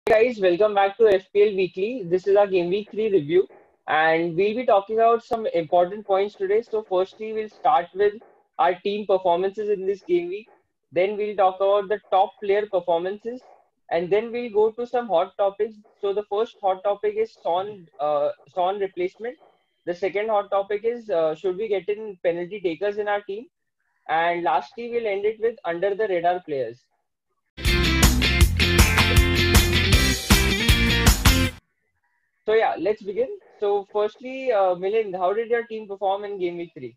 Guys, welcome back to FPL Weekly. This is our Game Week 3 review, and we'll be talking about some important points today. So, firstly, we'll start with our team performances in this game week. Then, we'll talk about the top player performances, and then we'll go to some hot topics. So, the first hot topic is Son replacement. The second hot topic is should we get in penalty takers in our team? And lastly, we'll end it with under the radar players. So yeah, let's begin. So firstly, Milind, how did your team perform in Game Week 3?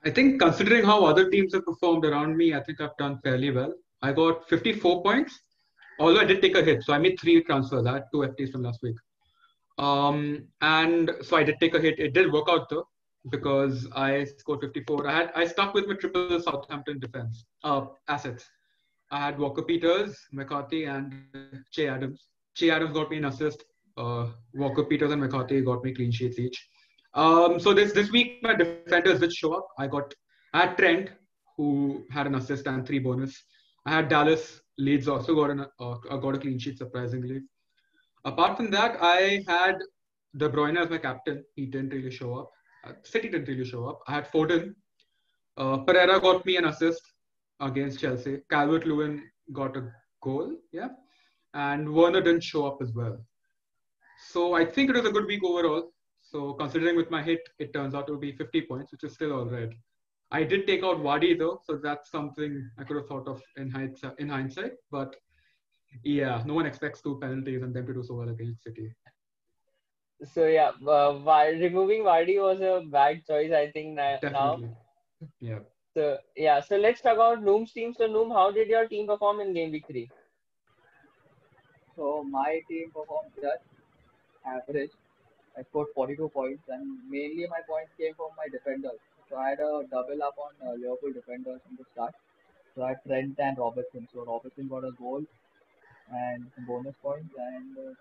I think considering how other teams have performed around me, I think I've done fairly well. I got 54 points, although I did take a hit. So I made three transfers. I had two FTs from last week. And so I did take a hit. It did work out though, because I scored 54. I stuck with my triple Southampton defense assets. I had Walker Peters, McCarthy, and Che Adams. Che Adams got me an assist. Walker Peters and McCarthy got me clean sheets each. So this week my defenders did show up. I had Trent, who had an assist and three bonus. I had Dallas. Leeds also got a clean sheet surprisingly. Apart from that, I had De Bruyne as my captain. He didn't really show up. City didn't really show up. I had Foden. Pereira got me an assist against Chelsea. Calvert-Lewin got a goal, yeah, and Werner didn't show up as well. So I think it was a good week overall. So considering with my hit, it turns out to be 50 points, which is still all right. I did take out Wadi though, so that's something I could have thought of in hindsight. But yeah, no one expects two penalties and them to do so well against City. So yeah, removing Vardy was a bad choice, I think now. Definitely, yeah. So yeah, so let's talk about Noom's team. So Noom, how did your team perform in Game Week 3? So my team performed just average. I scored 42 points, and mainly my points came from my defenders. So I had a double up on Liverpool defenders from the start. So I had Trent and Robertson. So Robertson got a goal and some bonus points, and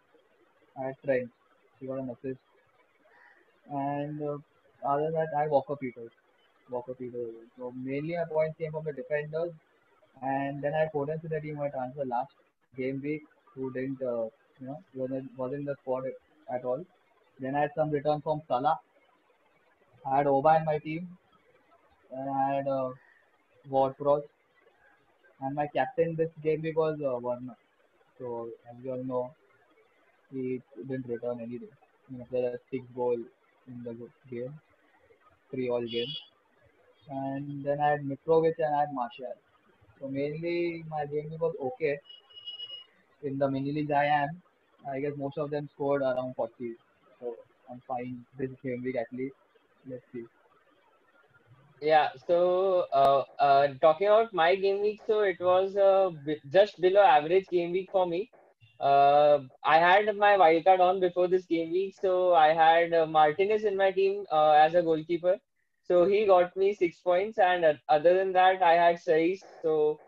I had Trent. He got an assist. And other than that, I had Walker Peters. Walker Peters. So mainly my points came from the defenders, and then I had Foden in the team who I transferred last game week, who didn't, wasn't in the squad at all. Then I had some return from Salah. I had Oba in my team, and I had Ward-Prowse. And my captain this game week was Werner. So as you all know, he didn't return anything. After a six goal in the game, 3-all game. And then I had Mitrovic and I had Martial. So mainly my game week was okay. In the mini leagues I am, I guess most of them scored around 40. So I'm fine this game week at least. Let's see. Yeah, so talking about my game week, so it was just below average game week for me. I had my wildcard on before this game week, so I had Martinez in my team as a goalkeeper. So he got me 6 points, and other than that, I had Saris. So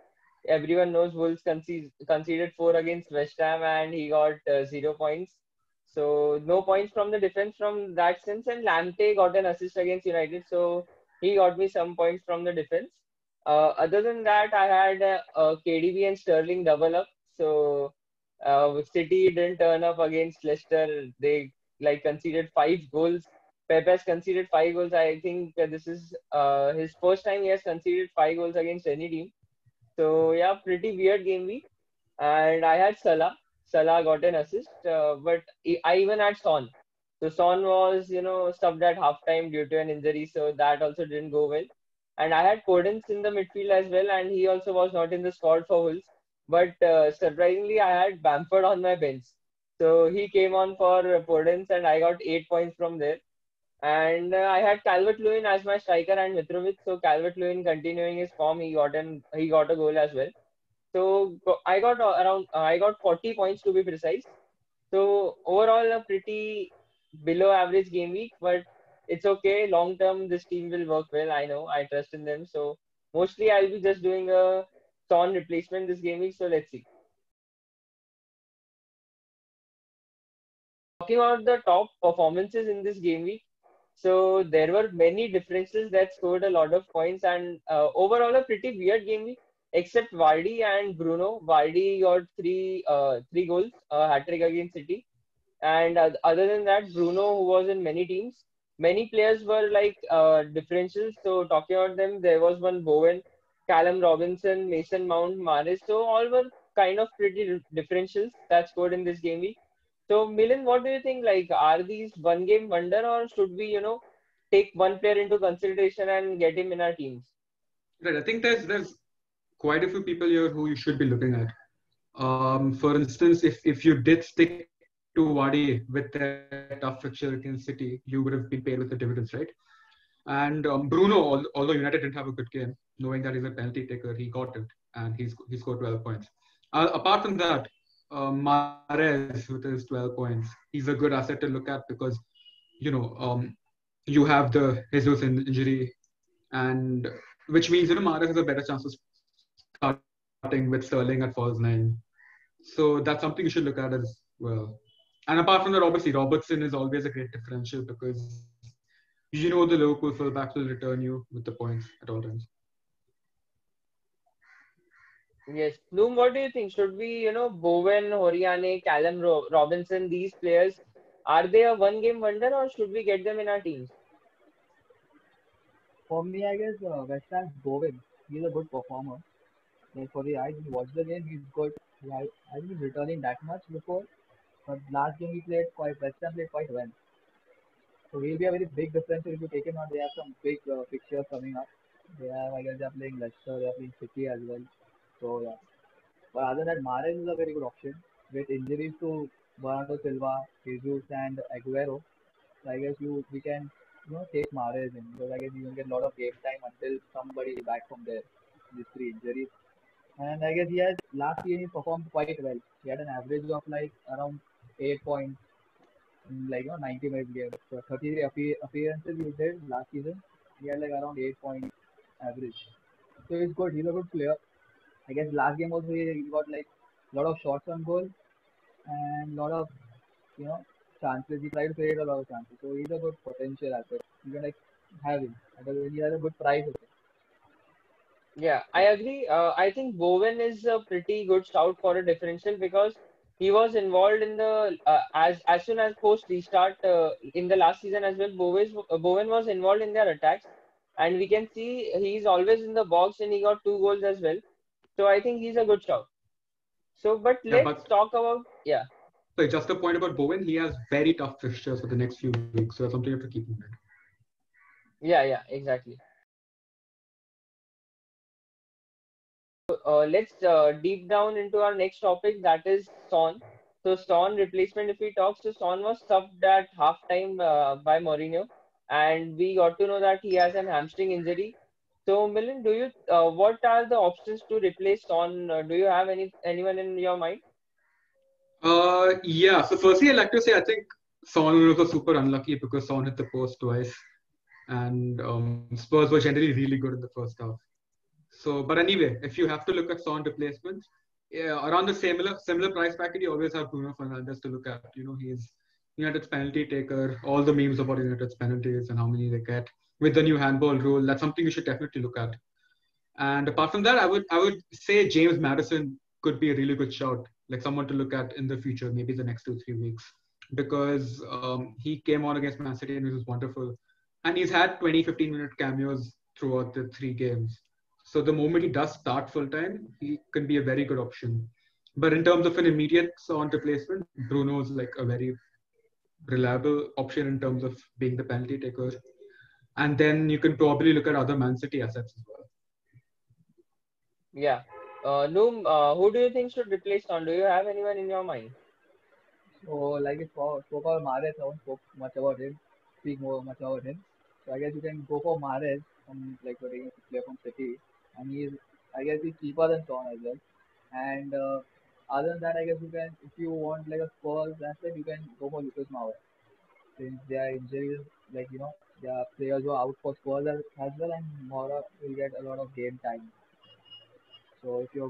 everyone knows Wolves conceded four against West Ham, and he got 0 points. So no points from the defense from that sense, and Lamptey got an assist against United, so he got me some points from the defense. Other than that, I had KDB and Sterling double up. So City didn't turn up against Leicester. They like conceded 5 goals. Pep has conceded 5 goals. I think this is his first time he has conceded 5 goals against any team. So yeah, pretty weird game week. And I had Salah. Salah got an assist, but I even had Son. So Son was, subbed at halftime due to an injury, so that also didn't go well. And I had Podence in the midfield as well, and he also was not in the squad for Wolves. But surprisingly, I had Bamford on my bench. So he came on for Podence, and I got 8 points from there. And I had Calvert-Lewin as my striker and Mitrovic. So Calvert-Lewin continuing his form, he got a goal as well. So I got 40 points to be precise. So overall a pretty below average game week, but it's okay. Long term, this team will work well. I know. I trust in them. So mostly I'll be just doing a Son replacement this game week. So let's see. Talking about the top performances in this game week. So there were many differences that scored a lot of points, and overall a pretty weird game week. except Vardy and Bruno. Vardy got three goals, hat trick against City. And other than that, Bruno, who was in many teams, many players were like differentials. So talking about them, there was one Bowen, Callum Robinson, Mason Mount, Maris. So all were kind of pretty differentials that scored in this game week. So Milan, what do you think? Like, are these one game wonder, or should we, take one player into consideration and get him in our teams? Right. I think there's quite a few people here who you should be looking at. For instance, if you did stick to Wadi with their tough fixture against City, you would have been paid with the dividends, right? And Bruno, although United didn't have a good game, knowing that he's a penalty taker, he got it and he scored 12 points. Apart from that, Mahrez with his 12 points, he's a good asset to look at because you know you have the Jesus injury, and which means Mahrez has a better chance of starting with Sterling at false nine. So that's something you should look at as well. And apart from that, obviously Robertson is always a great differential because the Liverpool fullback will return you with the points at all times. Yes. Noom, what do you think? Should we, Bowen, Horiane, Callum Robinson, these players, are they a one game wonder or should we get them in our teams? For me, I guess West Ham's Bowen. He's a good performer. Like for the eyes, you watch the game, he's good. I think he's returning that much before, but last game he played quite. West Ham played quite well. So he'll be a very big differential if you take him out. They have some big fixtures coming up. I guess, they're playing Leicester, they're playing City as well. So yeah. But other than that, Mahrez is a very good option. With injuries to Bernardo Silva, Jesus, and Aguero, so I guess we can take Mahrez in because I guess you will get a lot of game time until somebody is back from their these three injuries. And I guess he has last year he performed quite well. He had an average of like around 8 points in like 90 minute game. So 33 appearances he did last season. He had like around 8 points average. So he's good. He's a good player. I guess last game also he got like a lot of shots on goal and lot of you know chances. He tried to create a lot of chances. So he's a good potential asset. You can like have him. And he has a good price also. Yeah, I agree. I think Bowen is a pretty good shout for a differential because he was involved in the as soon as post restart in the last season as well. Bowen was involved in their attacks, and we can see he's always in the box and he got two goals as well. So I think he's a good shout. So, but Yeah, let's but talk about yeah. so just a point about Bowen, he has very tough fixtures for the next few weeks, so that's something you have to keep in mind. Yeah, exactly. Let's deep down into our next topic, that is Son. So Son replacement, if we talk, so Son was subbed at halftime by Mourinho, and we got to know that he has an hamstring injury. So Milan, do you what are the options to replace Son? Do you have anyone in your mind? Yeah. So firstly, I'd like to say I think Son was also super unlucky because Son hit the post twice, and Spurs were generally really good in the first half. So, but anyway, if you have to look at Son replacements, yeah, around the similar price bracket, you always have Bruno Fernandes to look at. He's United's penalty taker. All the memes about United's penalties and how many they get with the new handball rule. That's something you should definitely look at. And apart from that, I would say James Madison could be a really good shout, like someone to look at in the future, maybe the next 2 3 weeks, because he came on against Man City and he was wonderful, and he's had 20 15 minute cameos throughout the 3 games. So the moment he does start full time, he can be a very good option. But in terms of an immediate Son replacement, Bruno is like a very reliable option in terms of being the penalty taker. And then you can probably look at other Man City assets as well. Yeah. Noom, who do you think should replace Son? Do you have anyone in your mind? So like it spoke about Mahrez, I won't spoke much about him, speak more much about him. So I guess you can go for Mahrez from like we're taking a player from City, and I guess he's cheaper than Son as well. And other than that, I guess you can if you want like a Spurs asset, you can go for Lucas Moura since their injuries like their players were out for Spurs as well, and Moura will get a lot of game time. So if you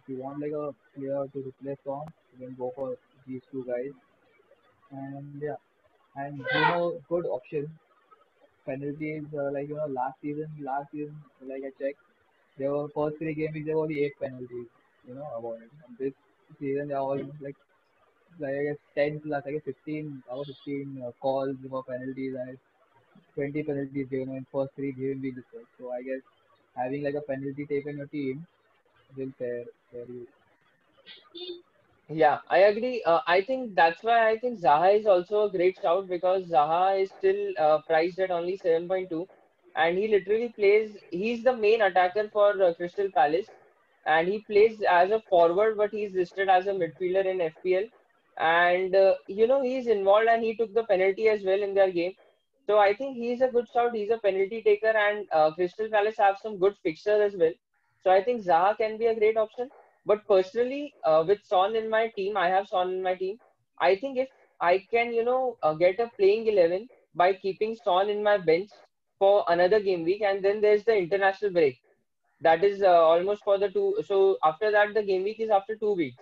want like a player to replace Son, you can go for these two guys. And yeah, and good option. Penalties last season like I checked, There were first three game weeks there were only 8 penalties, awarded. And this season there are almost like I guess 10 plus, I guess 15 out of 15 calls for penalties and 20 penalties given in first three game weeks itself. So I guess having like a penalty taker in your team will pair you. Yeah, I agree. I think that's why I think Zaha is also a great shout because Zaha is still priced at only 7.2, and he literally plays. He's the main attacker for Crystal Palace, and he plays as a forward, but he's listed as a midfielder in FPL. And he's involved, and he took the penalty as well in their game. So I think he's a good shout. He's a penalty taker, and Crystal Palace have some good fixtures as well. So I think Zaha can be a great option. But personally, with Son in my team, I have Son in my team. I think if I can, get a playing 11 by keeping Son in my bench for another game week, and then there's the international break. That is almost for the two. So after that, the game week is after 2 weeks.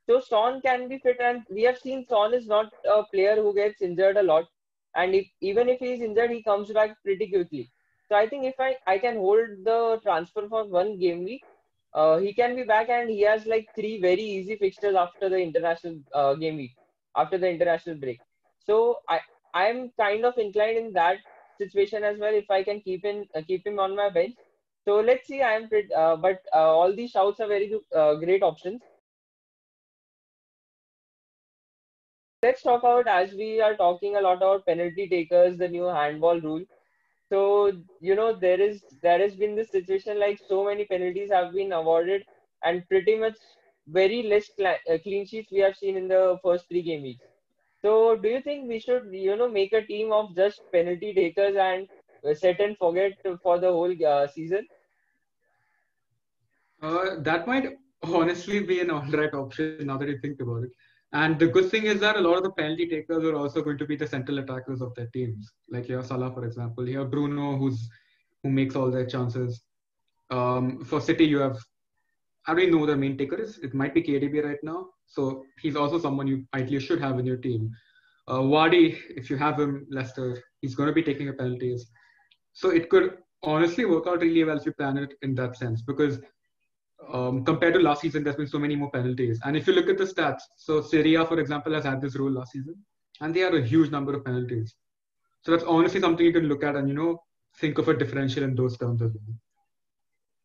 So Son can be fit, and we have seen Son is not a player who gets injured a lot, and even if he is injured, he comes back pretty quickly. So I think if I can hold the transfer for one game week, he can be back, and he has like three very easy fixtures after the international game week, after the international break. So I'm kind of inclined in that situation as well if I can keep him on my bench. So let's see. I am pretty, but all these shouts are very great options. Let's talk about, as we are talking a lot about penalty takers, the new handball rule. So, there has been this situation like so many penalties have been awarded and pretty much very less clean sheets we have seen in the first three game weeks. So, do you think we should, make a team of just penalty takers and set and forget for the whole season? That might honestly be an alright option now that you think about it. And the good thing is that a lot of the penalty takers are also going to be the central attackers of their teams. Like you have Salah, for example. You have Bruno, who makes all their chances. For City, you have I don't even know who the main taker is. It might be KDB right now. So he's also someone you ideally should have in your team. Wadi, if you have him, Leicester, he's going to be taking a penalties. So it could honestly work out really well if you plan it in that sense because compared to last season, there's been so many more penalties. And if you look at the stats, so Syria, for example, has had this rule last season, and they had a huge number of penalties. So that's honestly something you can look at and think of a differential in those terms as well.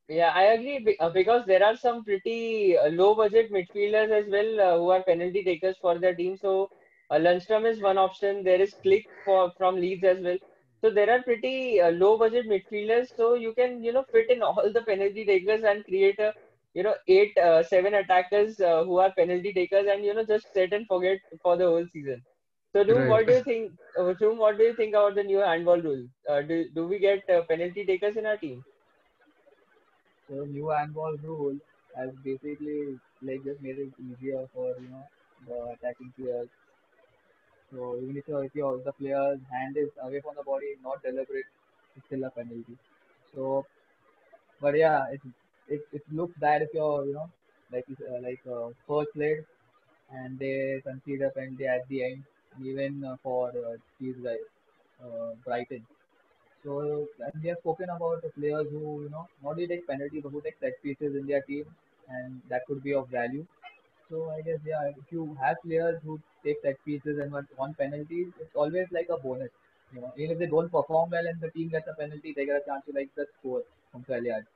Yeah, I agree because there are some pretty low budget midfielders as well who are penalty takers for their team. So Lundstrom is one option. There is Click from Leeds as well. So there are pretty low budget midfielders. So you can fit in all the penalty takers and create a eight seven attackers who are penalty takers and just set and forget for the whole season. So Doom, Right. what do you think? Doom, what do you think about the new handball rule? Do we get penalty takers in our team? So new handball rule has basically like just made it easier for the attacking players. So even if the player's hand is away from the body, not deliberate, it's still a penalty. So, but yeah, it looks bad if you're first played and they concede a penalty at the end, and even for these guys, Brighton. So and we have spoken about the players who not only take penalty but who take set pieces in their team, and that could be of value. So I guess yeah, if you have players who take set pieces and want penalties, it's always like a bonus. Even if they don't perform well and the team gets a penalty, they get a chance to like just score from 12 yards.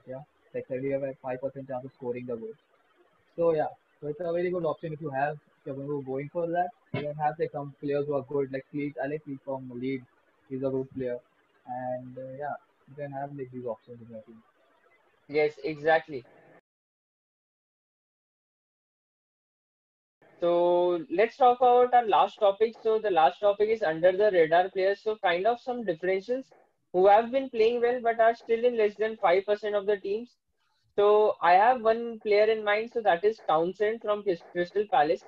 Yeah, like we have a 5% chance of scoring the goal. So yeah, so it's a very good option if you're going for that. You can have like some players who are good, like Fleet. I like Fleet from Leeds. He's a good player, and yeah, you can have like these options in your team. Yes, exactly. So let's talk about our last topic. So the last topic is under the radar players. So kind of some differentials who have been playing well but are still in less than 5% of the teams. So I have one player in mind. So that is Townsend from Crystal Palace.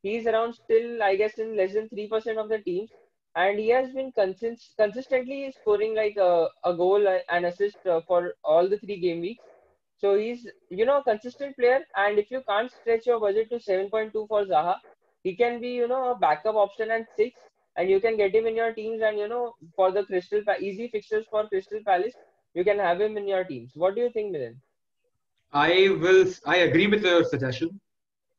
He's around still, I guess, in less than 3% of the teams. And he has been consistently scoring like a goal and assist for all the three game weeks. So he's, a consistent player. And if you can't stretch your budget to 7.2 for Zaha, he can be, a backup option at 6. And you can get him in your teams and, for the easy fixtures for Crystal Palace. you can have him in your teams. What do you think, Milan? I agree with your suggestion.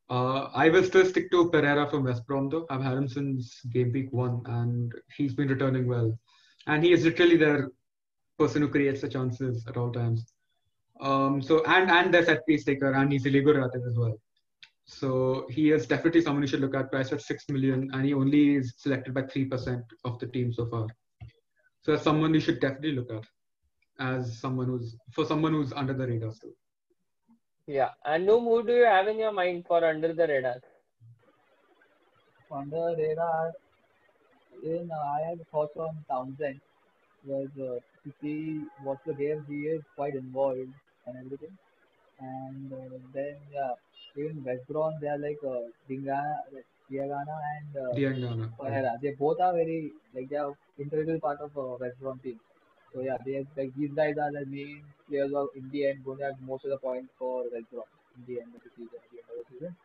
I will still stick to Pereira from West Brom though. I've had him since game week 1 and he's been returning well. And he is literally their person who creates the chances at all times. And their set piece taker, and he's illegal at it as well. So he is definitely someone you should look at. Price at 6 million, and he only is selected by 3% of the team so far. So that's someone you should definitely look at as someone who's under the radar still. Yeah, and Noom, who do you have in your mind for under the radar? On the radar, I have thoughts on Townsend because to see what's the game, he is quite involved and everything. And then yeah, even West Brom, they are like Diagana and Diangana, right? Pereira. They both are very like they are integral part of West Brom team. So yeah, they like these guys are the main players of in the end going to have most of the points for West Brom in the end of the season. At the end of the season.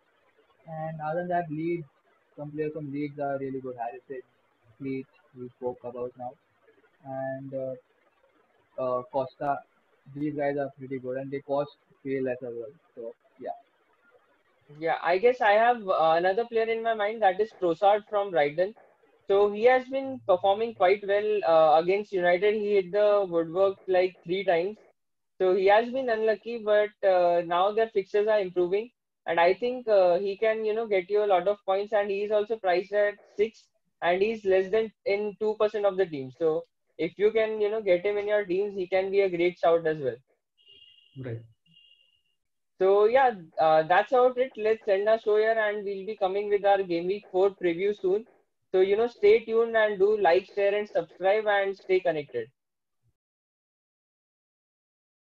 And other than that, Leeds, some players from Leeds are really good. Harrison, Leeds, we spoke about now, and Costa. These guys are pretty good, and they cost way less as well. So yeah, Yeah, I guess I have another player in my mind, that is Trossard from Brighton. So he has been performing quite well against United. He hit the woodwork like 3 times. So he has been unlucky, but now their fixtures are improving, and I think he can, get you a lot of points. And he is also priced at 6, and he's less than in 2% of the team. So if you can, get him in your teams, he can be a great shout as well. Right. So yeah, that's about it. Let's end our show here, and we'll be coming with our Game Week 4 preview soon. So stay tuned and do like, share, and subscribe, and stay connected.